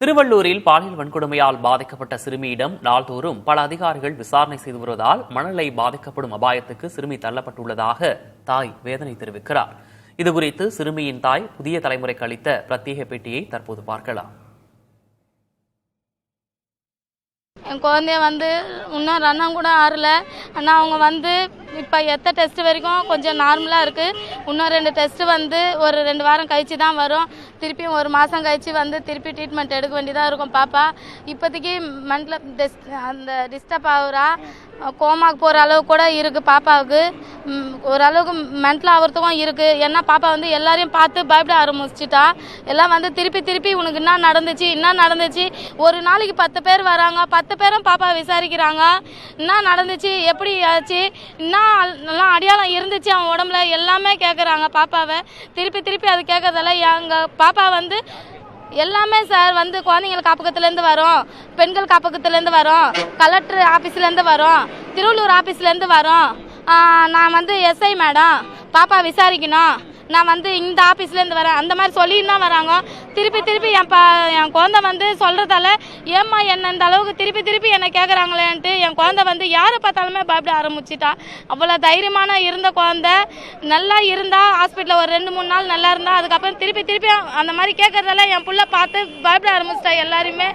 திருவள்ளூரில் பாலியல் வன்கொடுமையால் பாதிக்கப்பட்ட சிறுமியிடம் நாள்தோறும் பல அதிகாரிகள் விசாரணை செய்து வருவதால் மனநிலை பாதிக்கப்படும் அபாயத்துக்கு சிறுமி தள்ளப்பட்டுள்ளதாக தாய் வேதனை தெரிவிக்கிறார். இதுகுறித்து சிறுமியின் தாய் புதிய தலைமுறைக்கு அளித்த பிரத்யேக பேட்டியை தற்போது பார்க்கலாம். என் குழந்தைய இன்னும் ரன்னம் கூட ஆறல. ஆனால் அவங்க இப்போ எத்த டெஸ்ட் வரைக்கும் கொஞ்சம் நார்மலாக இருக்குது. இன்னும் 2 டெஸ்ட்டு ஒரு 2 வாரம் கழிச்சு தான் வரும். திருப்பியும் 1 மாதம் கழிச்சு திருப்பி ட்ரீட்மெண்ட் எடுக்க வேண்டியதாக இருக்கும். பாப்பா இப்போதைக்கு மென்டல் அந்த டிஸ்டர்ப் ஆகுறா. கோமாக்கு போகிற அளவு கூட இருக்குது. பாப்பாவுக்கு ஓரளவுக்கு மென்டல் ஆகிறதுக்கும் இருக்குது. ஏன்னா பாப்பா எல்லாரையும் பார்த்து பயப்பட ஆரம்பிச்சிட்டா. எல்லாம் திருப்பி உனக்கு என்ன நடந்துச்சு ஒரு நாளைக்கு 10 பேர் வராங்க. 10 பேரும் பாப்பா விசாரிக்கிறாங்க. என்ன நடந்துச்சு, எப்படி ஆச்சு, நல்லா அடையாளம் இருந்துச்சு அவன் உடம்புல, எல்லாமே கேட்குறாங்க பாப்பாவை. திருப்பி அது கேட்கறதால எங்கள் பாப்பா எல்லாமே சார் குழந்தைங்கள் காப்பகத்துலேருந்து வரோம், பெண்கள் காப்பகத்துலேருந்து வரோம், கலெக்டர் ஆஃபீஸ்லேருந்து வரோம், திருவள்ளூர் ஆஃபீஸ்லேருந்து வரோம். நான் எஸ்ஐ மேடம், பாப்பா விசாரிக்கணும், நான் இந்த ஆஃபீஸ்லேருந்து வரேன், அந்த மாதிரி சொல்லின்னு தான் வராங்க. திருப்பி என் குழந்தை சொல்கிறதால ஏம்மா என்ன இந்த அளவுக்கு திருப்பி என்னை கேட்குறாங்களேன்ட்டு என் குழந்தை யாரை பார்த்தாலுமே பயப்பட ஆரம்பிச்சிட்டா. அவ்வளோ தைரியமான இருந்த குழந்தை நல்லா இருந்தா, ஹாஸ்பிட்டலில் ஒரு 2-3 நாள் நல்லா இருந்தா, அதுக்கப்புறம் திருப்பி அந்த மாதிரி கேட்குறதால என் புள்ள பார்த்து பயப்பட ஆரம்பிச்சிட்டா எல்லாருமே.